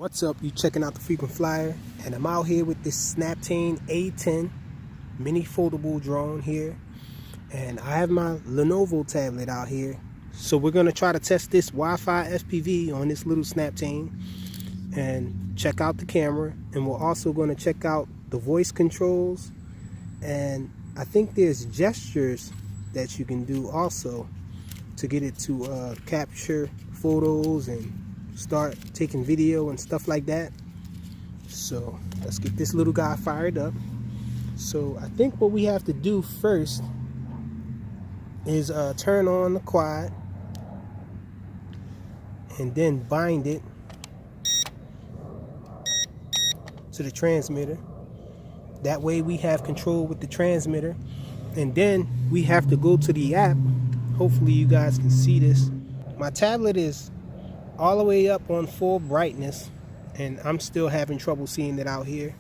What's up? You checking out the Frequent Flyer, and I'm out here with this Snaptain A10 mini foldable drone here, and I have my Lenovo tablet out here. So we're gonna try to test this Wi-Fi FPV on this little Snaptain and check out the camera, and we're also going to check out the voice controls, and I think there's gestures that you can do also to get it to capture photos and start taking video and stuff like that. So let's get this little guy fired up. So I think what we have to do first is turn on the quad and then bind it to the transmitter. That way we have control with the transmitter, and then we have to go to the app. Hopefully you guys can see this. My tablet is all the way up on full brightness, and I'm still having trouble seeing it out here.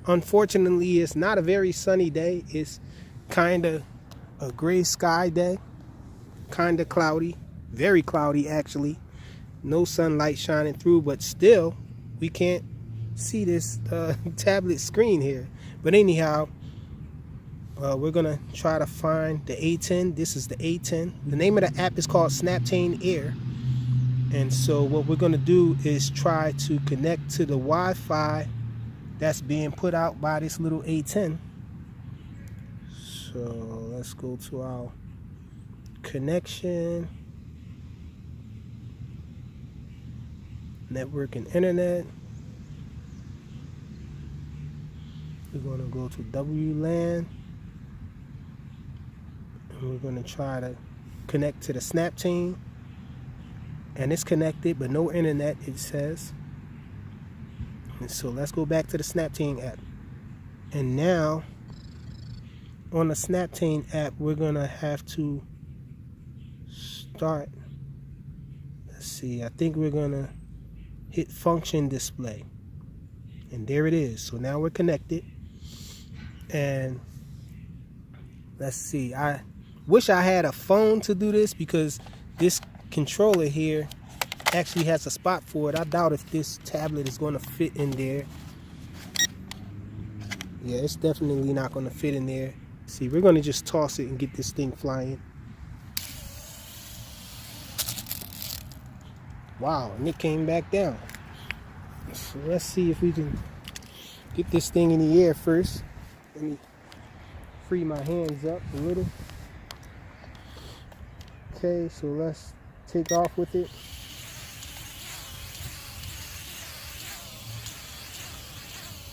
Unfortunately, it's not a very sunny day. It's kind of a gray sky day, kind of cloudy, very cloudy actually. No sunlight shining through, but still we can't see this tablet screen here. But anyhow, we're gonna try to find the A10. This is the A10. The name of the app is called Snaptain Air. And so what we're gonna do is try to connect to the Wi-Fi that's being put out by this little A10. So let's go to our connection, network and internet. We're gonna go to WLAN, and we're gonna try to connect to the Snaptain. And it's connected, but no internet, it says. And so let's go back to the Snaptain app. And now, on the Snaptain app, we're gonna have to start. Let's see, I think we're gonna hit function display. And there it is. So now we're connected. And let's see, I wish I had a phone to do this, because this controller here actually has a spot for it. I doubt if this tablet is going to fit in there. Yeah, it's definitely not going to fit in there. See, we're going to just toss it and get this thing flying. Wow, and it came back down. So let's see if we can get this thing in the air first. Let me free my hands up a little. Okay, so let's take off with it.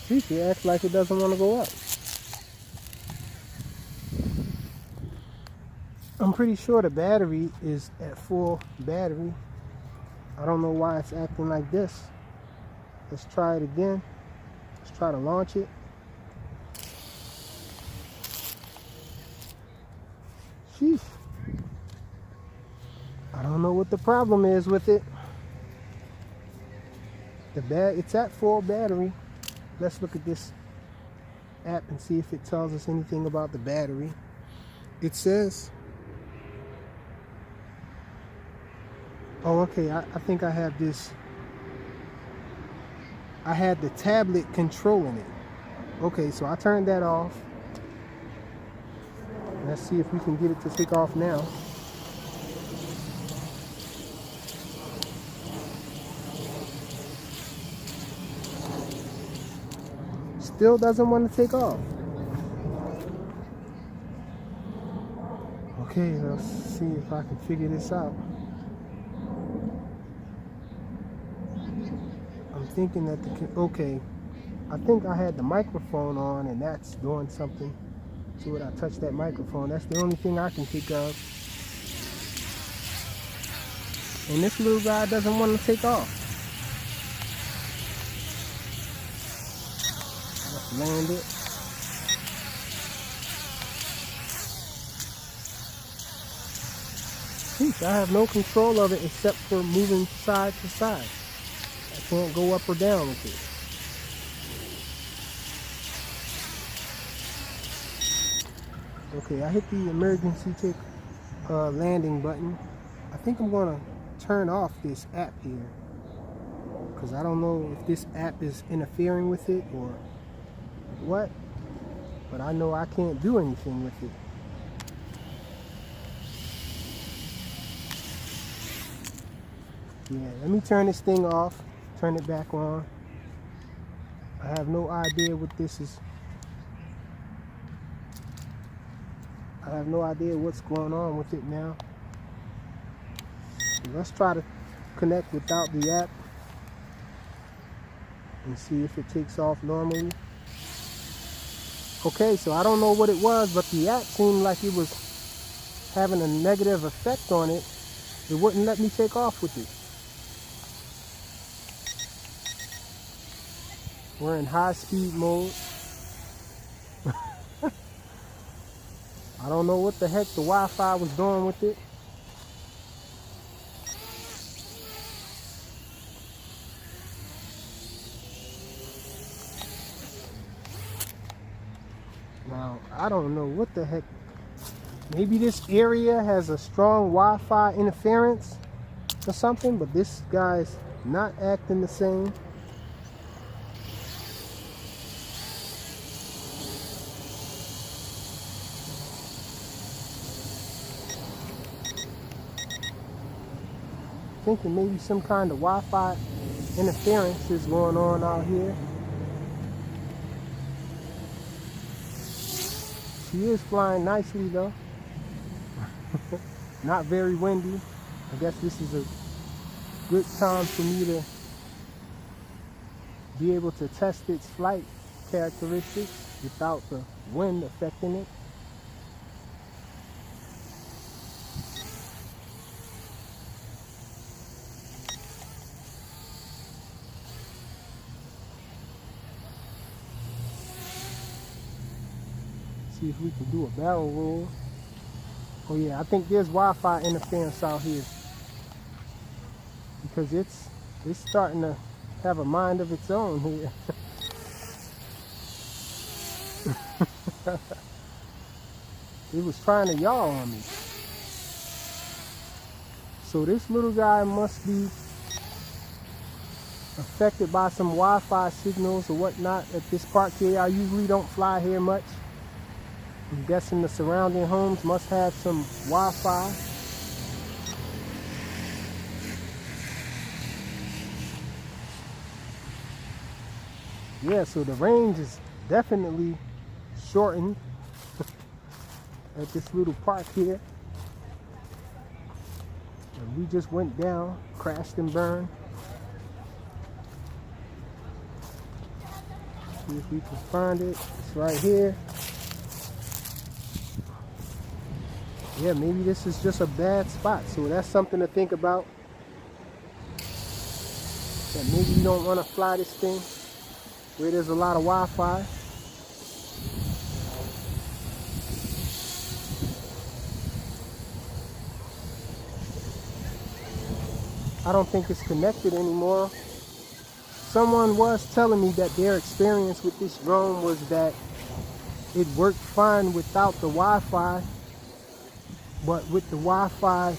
Geez, it acts like it doesn't want to go up. I'm pretty sure the battery is at full battery. I don't know why it's acting like this. Let's try it again. Let's try to launch it. Sheesh. I don't know what the problem is with it. It's at full battery. Let's look at this app and see if it tells us anything about the battery. It says, oh, okay, I think I have this. I had the tablet controlling it. Okay, so I turned that off. Let's see if we can get it to take off now. Still doesn't want to take off. Okay, let's see if I can figure this out. I'm thinking that okay, I think I had the microphone on, and that's doing something to it. I touched that microphone. That's the only thing I can think of. And this little guy doesn't want to take off. Let's land it. Sheesh, I have no control of it except for moving side to side. I can't go up or down with it. Okay, I hit the emergency landing button. I think I'm gonna turn off this app here. because I don't know if this app is interfering with it or what, but I know I can't do anything with it. Yeah, let me turn this thing off, turn it back on. I have no idea what this is. I have no idea what's going on with it now. Let's try to connect without the app and see if it takes off normally. Okay, so I don't know what it was, but the app seemed like it was having a negative effect on it. It wouldn't let me take off with it. We're in high speed mode. I don't know what the heck the Wi-Fi was doing with it. Now, I don't know what the heck. Maybe this area has a strong Wi-Fi interference or something, but this guy's not acting the same. Thinking maybe some kind of Wi-Fi interference is going on out here. She is flying nicely though. Not very windy. I guess this is a good time for me to be able to test its flight characteristics without the wind affecting it. See if we can do a barrel roll. Oh yeah, I think there's Wi-Fi interference out here because it's starting to have a mind of its own here. It was trying to yaw on me. So this little guy must be affected by some Wi-Fi signals or whatnot at this park here. I usually don't fly here much. I'm guessing the surrounding homes must have some Wi-Fi. Yeah, so the range is definitely shortened at this little park here. And we just went down, crashed and burned. See if we can find it. It's right here. Yeah, maybe this is just a bad spot, so that's something to think about. That maybe you don't want to fly this thing where there's a lot of Wi-Fi. I don't think it's connected anymore. Someone was telling me that their experience with this drone was that it worked fine without the Wi-Fi. But with the Wi-Fi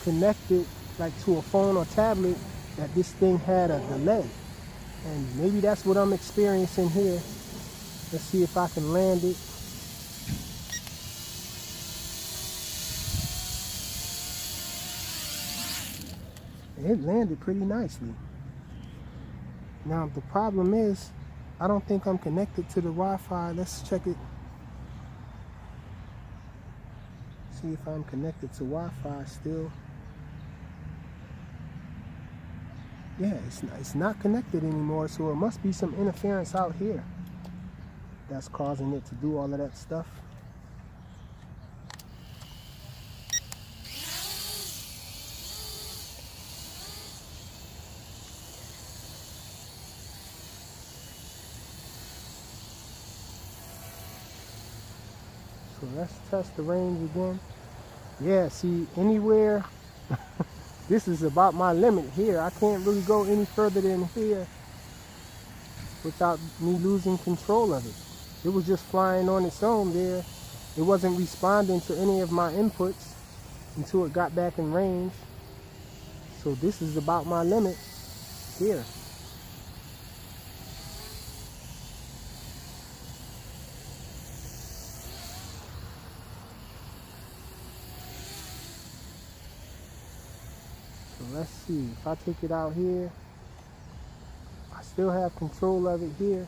connected like to a phone or tablet, that this thing had a delay. And maybe that's what I'm experiencing here. Let's see if I can land it. It landed pretty nicely. Now the problem is, I don't think I'm connected to the Wi-Fi. Let's check it. See if I'm connected to Wi-Fi still. Yeah, it's not connected anymore, so it must be some interference out here that's causing it to do all of that stuff. So let's test the range again. Yeah, see, anywhere, this is about my limit here. I can't really go any further than here without me losing control of it. It was just flying on its own there. It wasn't responding to any of my inputs until it got back in range. So this is about my limit here. let's see. If I take it out here, I still have control of it here.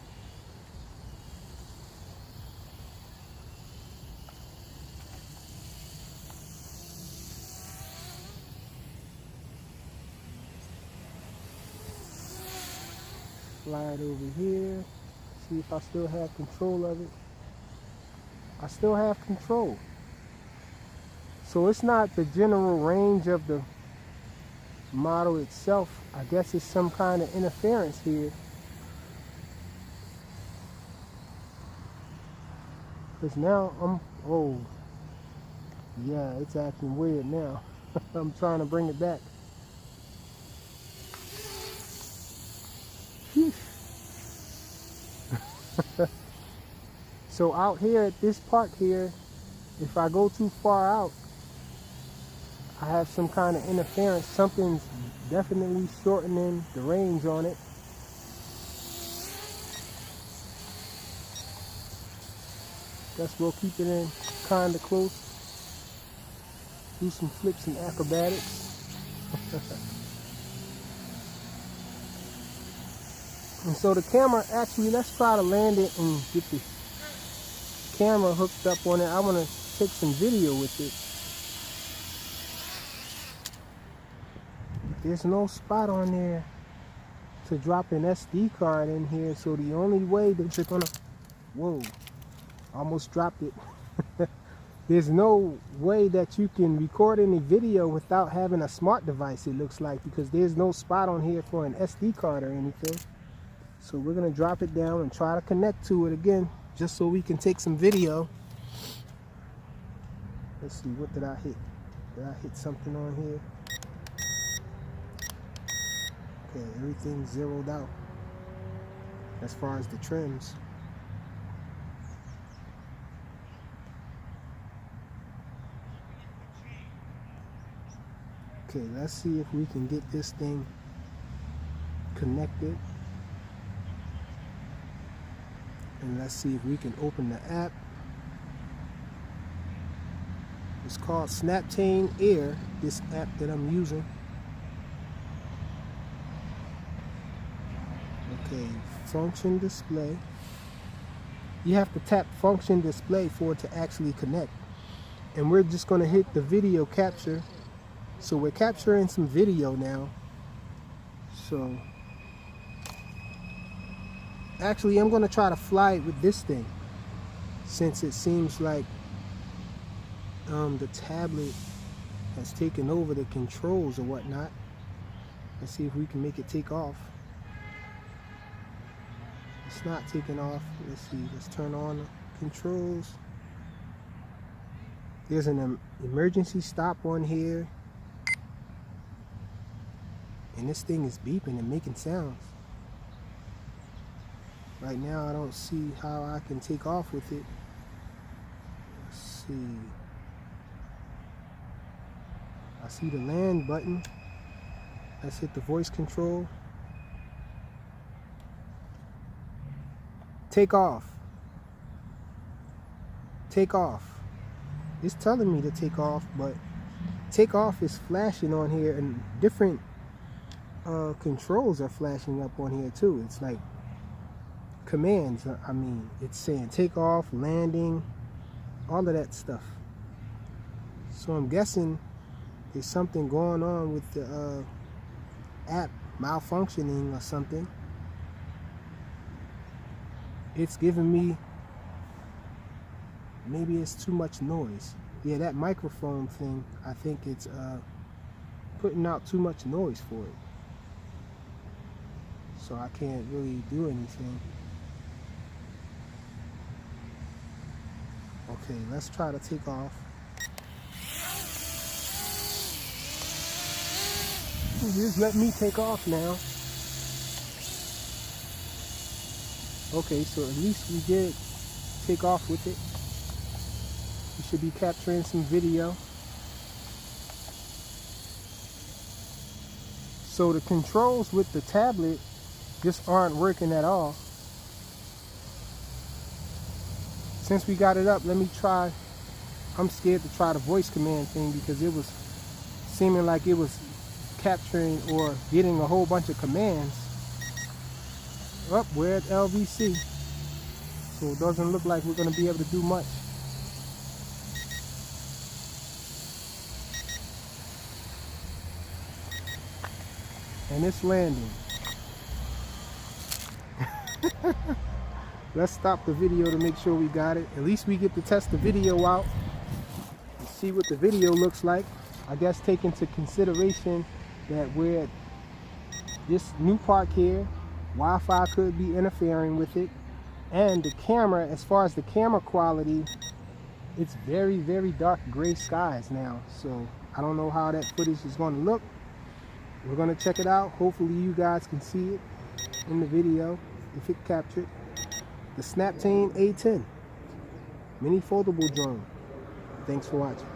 Slide over here. See if I still have control of it. I still have control. So it's not the general range of the model itself. I guess it's some kind of interference here. Because now oh, yeah, it's acting weird now. I'm trying to bring it back. So out here at this part here, if I go too far out, I have some kind of interference. Something's definitely shortening the range on it. Guess we'll keep it in kind of close. Do some flips and acrobatics. And so the camera, actually, let's try to land it and get the camera hooked up on it. I want to take some video with it. There's no spot on there to drop an SD card in here, so the only way that you're gonna, whoa, almost dropped it. There's no way that you can record any video without having a smart device, it looks like, because there's no spot on here for an SD card or anything. So we're gonna drop it down and try to connect to it again, just so we can take some video. Let's see, what did I hit? Did I hit something on here? Okay, everything's zeroed out as far as the trims. Okay, let's see if we can get this thing connected. And let's see if we can open the app. It's called Snaptain Air, this app that I'm using. Okay, function display. You have to tap function display for it to actually connect. And we're just going to hit the video capture. So we're capturing some video now. So actually, I'm going to try to fly it with this thing, since it seems like the tablet has taken over the controls or whatnot. Let's see if we can make it take off. It's not taking off. Let's see. Let's turn on the controls. There's an emergency stop on here. And this thing is beeping and making sounds. Right now, I don't see how I can take off with it. Let's see. I see the land button. Let's hit the voice control. Take off. Take off. It's telling me to take off, but take off is flashing on here, and different controls are flashing up on here too. It's like commands. I mean, it's saying take off, landing, all of that stuff. So I'm guessing there's something going on with the app malfunctioning or something. It's giving me, maybe it's too much noise. Yeah, that microphone thing, I think it's putting out too much noise for it. So I can't really do anything. Okay, let's try to take off. Just let me take off now. Okay, so at least we did take off with it. We should be capturing some video. So the controls with the tablet just aren't working at all. Since we got it up, let me try. I'm scared to try the voice command thing because it was seeming like it was capturing or getting a whole bunch of commands. Oh, we're at LVC, so it doesn't look like we're going to be able to do much. And it's landing. Let's stop the video to make sure we got it. At least we get to test the video out and see what the video looks like. I guess take into consideration that we're at this new park here. Wi-Fi could be interfering with it. And the camera, as far as the camera quality, it's very, very dark gray skies now. So I don't know how that footage is going to look. We're going to check it out. Hopefully you guys can see it in the video if it captured. The Snaptain A10 mini foldable drone. Thanks for watching.